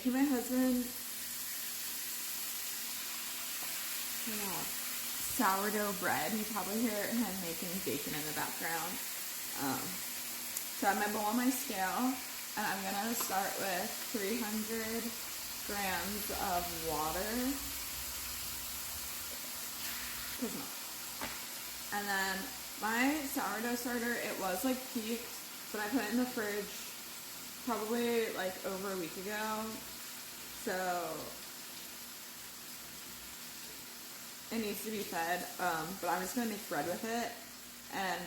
making my husband sourdough bread. You probably hear him making bacon in the background. So I have my bowl on my scale, and I'm gonna start with 300 grams of water. And then my sourdough starter, it was like peaked, but I put it in the fridge probably like over a week ago. So it needs to be fed, but I'm just gonna make bread with it, and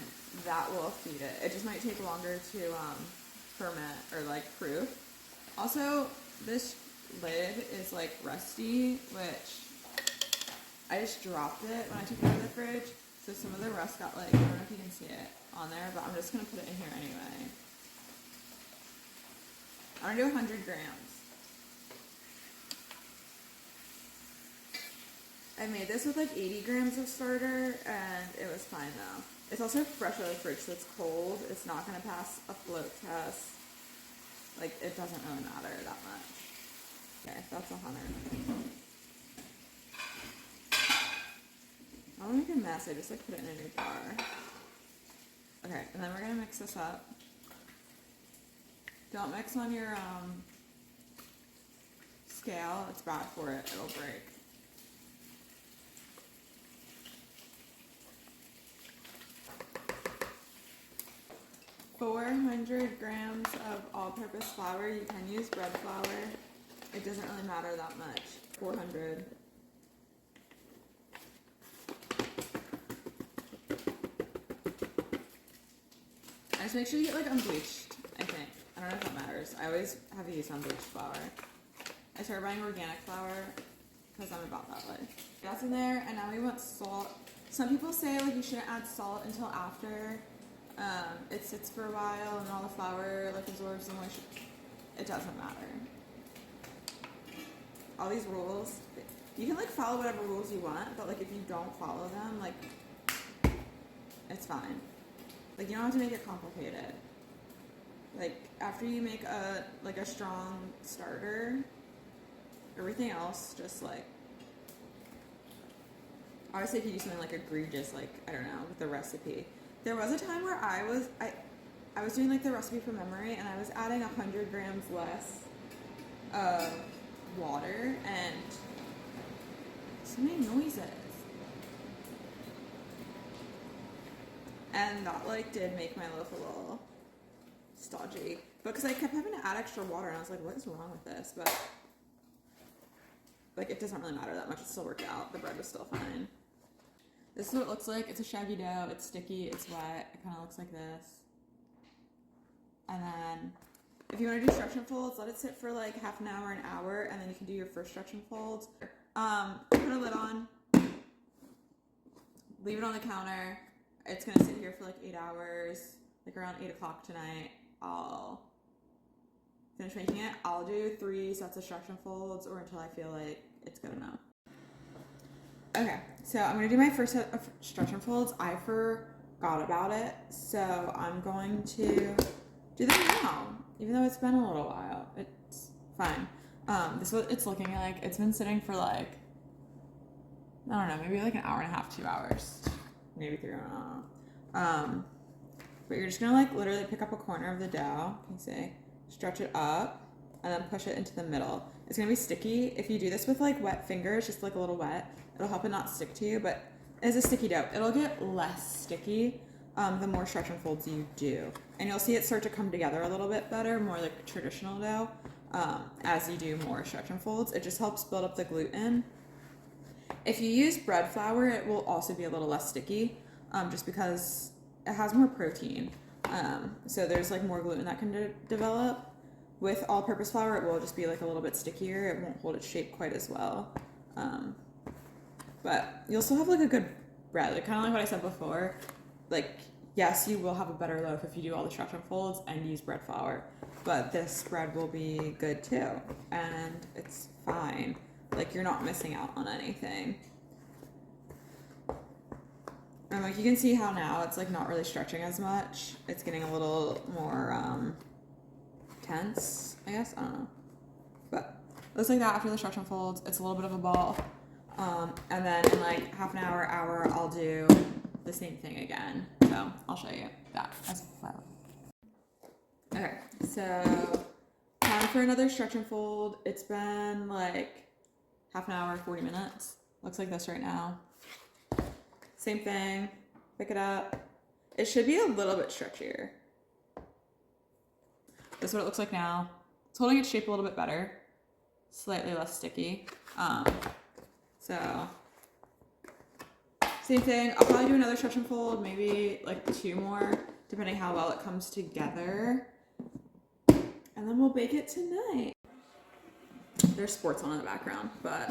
that will feed it. It just might take longer to ferment or like proof. Also, this lid is like rusty, which I just dropped it when I took it out of the fridge, so some of the rust got like, I don't know if you can see it on there, but I'm just gonna put it in here anyway. I'm gonna do 100 grams. I made this with like 80 grams of starter, and it was fine though. It's also fresh out of the fridge, so it's cold. It's not gonna pass a float test. Like, it doesn't really matter that much. Okay, that's 100. I don't make a mess, I just like put it in a new jar. Okay, and then we're gonna mix this up. Don't mix on your scale, it's bad for it, it'll break. $400 grams of all-purpose flour. You can use bread flour. It doesn't really matter that much. 400. Just make sure you get like unbleached, I think. I don't know if that matters. I always have to use unbleached flour. I started buying organic flour because I'm about that life. That's in there, and now we want salt. Some people say like you shouldn't add salt until after it sits for a while and all the flour like absorbs the moisture. It doesn't matter. All these rules, you can like follow whatever rules you want, but like if you don't follow them, like it's fine. Like, you don't have to make it complicated. Like, after you make a strong starter, everything else just like, obviously if you do something like egregious, like, I don't know, with the recipe. There was a time where I was doing like the recipe from memory, and I was adding 100 grams less of water, and so many noises. And that like did make my loaf a little stodgy, but because I kept having to add extra water, and I was like, what is wrong with this? But like, it doesn't really matter that much. It still worked out. The bread was still fine. This is what it looks like. It's a shaggy dough. It's sticky. It's wet. It kind of looks like this. And then if you want to do stretch and folds, let it sit for like half an hour, an hour, and then you can do your first stretch and folds. Put a lid on. Leave it on the counter. It's gonna sit here for like 8 hours, like around 8 o'clock tonight. I'll finish making it. I'll do 3 sets of stretch and folds, or until I feel like it's good enough. Okay, so I'm gonna do my first set of stretch and folds. I forgot about it, so I'm going to do them now, even though it's been a little while. It's fine. This is what it's looking like. It's been sitting for like, I don't know, maybe like an hour and a half, 2 hours. Maybe 3, I don't know. But you're just gonna like literally pick up a corner of the dough, you can see, stretch it up, and then push it into the middle. It's gonna be sticky. If you do this with like wet fingers, just like a little wet, it'll help it not stick to you, but it's a sticky dough. It'll get less sticky the more stretch and folds you do. And you'll see it start to come together a little bit better, more like traditional dough, as you do more stretch and folds. It just helps build up the gluten. If you use bread flour, it will also be a little less sticky, just because it has more protein. So there's like more gluten that can develop. With all-purpose flour, it will just be like a little bit stickier. It won't hold its shape quite as well. But you'll still have like a good bread. Like kind of like what I said before. Like, yes, you will have a better loaf if you do all the stretch and folds and use bread flour. But this bread will be good too. And it's fine. Like, you're not missing out on anything. And like, you can see how now it's like not really stretching as much. It's getting a little more tense, I guess. I don't know. But looks like that after the stretch and folds. It's a little bit of a ball. And then in like half an hour, I'll do the same thing again. So I'll show you that as well. Okay, so time for another stretch and fold. It's been like half an hour, 40 minutes. Looks like this right now. Same thing, pick it up. It should be a little bit stretchier. This is what it looks like now. It's holding its shape a little bit better. Slightly less sticky. So same thing. I'll probably do another stretch and fold, maybe like 2 more, depending how well it comes together. And then we'll bake it tonight. There's sports on in the background, but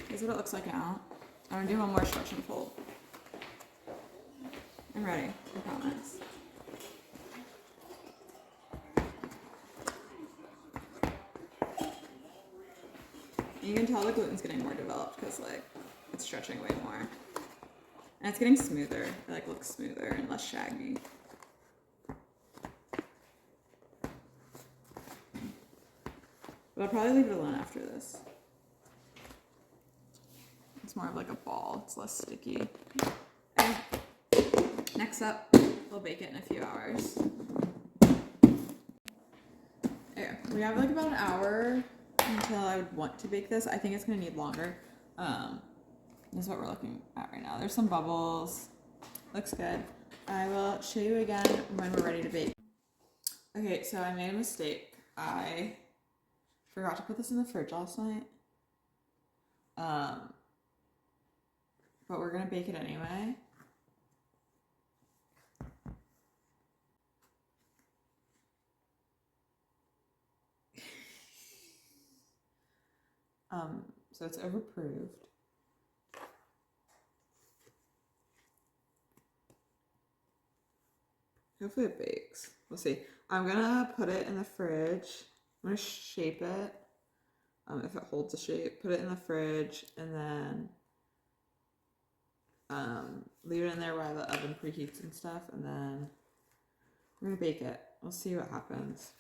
this is what it looks like now. I'm gonna do one more stretch and fold. I'm ready, I promise. You can tell the gluten's getting more developed because like it's stretching way more. And it's getting smoother. It like looks smoother and less shaggy. But I'll probably leave it alone after this. It's more of like a ball. It's less sticky. Okay. Next up, we'll bake it in a few hours. Okay, we have like about an hour until I would want to bake this. I think it's gonna need longer. This is what we're looking at right now. There's some bubbles. Looks good. I will show you again when we're ready to bake. Okay, so I made a mistake. I forgot to put this in the fridge last night. But we're gonna bake it anyway. So it's overproofed. Hopefully it bakes. We'll see. I'm gonna put it in the fridge. I'm gonna shape it. If it holds a shape, put it in the fridge and then leave it in there while the oven preheats and stuff, and then we're gonna bake it. We'll see what happens.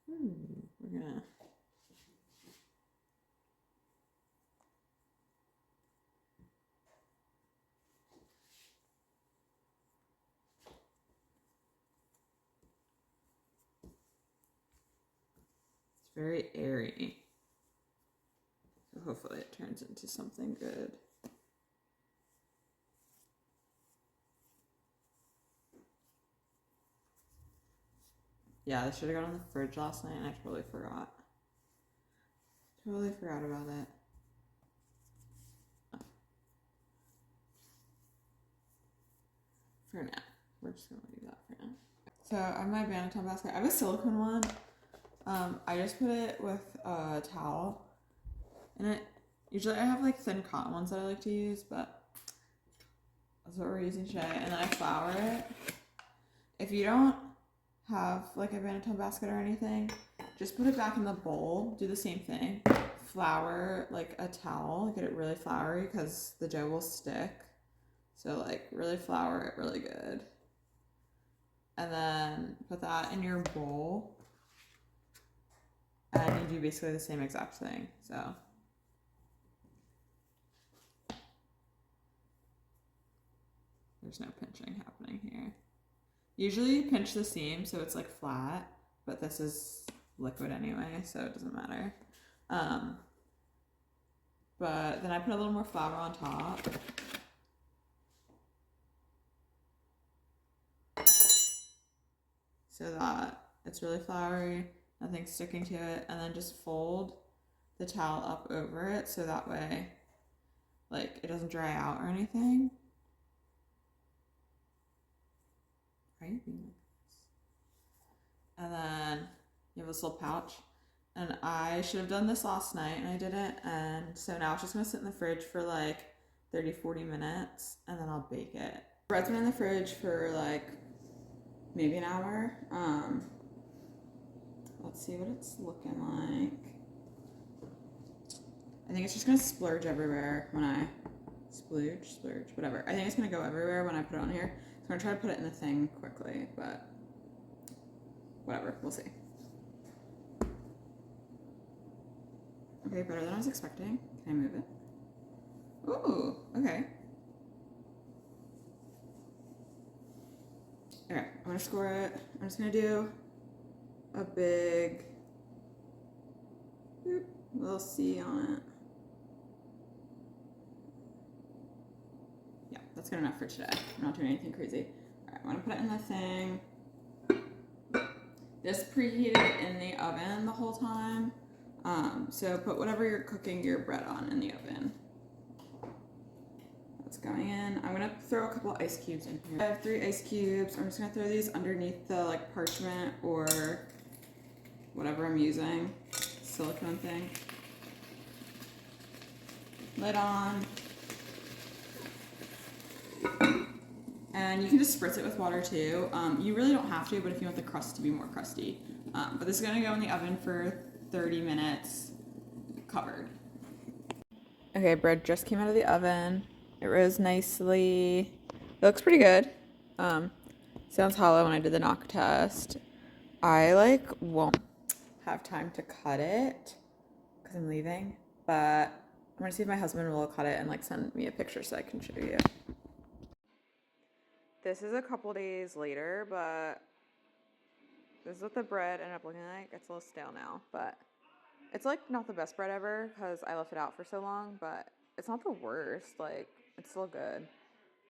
We're gonna very airy. So hopefully it turns into something good. Yeah, this should have gone in the fridge last night and I totally forgot. Totally forgot about it. For now. We're just gonna leave that for now. So I have my Banneton basket. I have a silicone one. I just put it with a towel in it. Usually I have like thin cotton ones that I like to use, but that's what we're using today. And then I flour it. If you don't have like a Banneton basket or anything, just put it back in the bowl. Do the same thing. Flour like a towel. Get it really floury because the dough will stick. So like really flour it really good. And then put that in your bowl. And you do basically the same exact thing. So there's no pinching happening here. Usually you pinch the seam so it's like flat, but this is liquid anyway, so it doesn't matter. But then I put a little more flour on top. So that it's really floury, nothing's sticking to it, and then just fold the towel up over it so that way like it doesn't dry out or anything. Right? And then you have this little pouch. And I should have done this last night and I didn't. And so now it's just gonna sit in the fridge for like 30-40 minutes and then I'll bake it. Bread's been in the fridge for like maybe an hour. Let's see what it's looking like. I think it's just gonna splurge everywhere when I splurge, whatever. I think it's gonna go everywhere when I put it on here. So I'm gonna try to put it in the thing quickly, but whatever, we'll see. Okay, better than I was expecting. Can I move it? Ooh, okay. Okay, I'm gonna score it. I'm just gonna do a big little C on it. Yeah, that's good enough for today. I'm not doing anything crazy. All right, I'm gonna put it in the thing. This preheated in the oven the whole time. So put whatever you're cooking your bread on in the oven. That's going in. I'm gonna throw a couple ice cubes in here. I have 3 ice cubes. I'm just gonna throw these underneath the like parchment or whatever I'm using, silicone thing. Lid on. And you can just spritz it with water too. You really don't have to, but if you want the crust to be more crusty. But this is gonna go in the oven for 30 minutes covered. Okay, bread just came out of the oven. It rose nicely. It looks pretty good. Sounds hollow when I did the knock test. I won't have time to cut it because I'm leaving, but I'm gonna see if my husband will cut it and send me a picture so I can show you. This is a couple days later, but this is what the bread ended up looking like. It's a little stale now, but it's not the best bread ever because I left it out for so long, but it's not the worst. It's still good.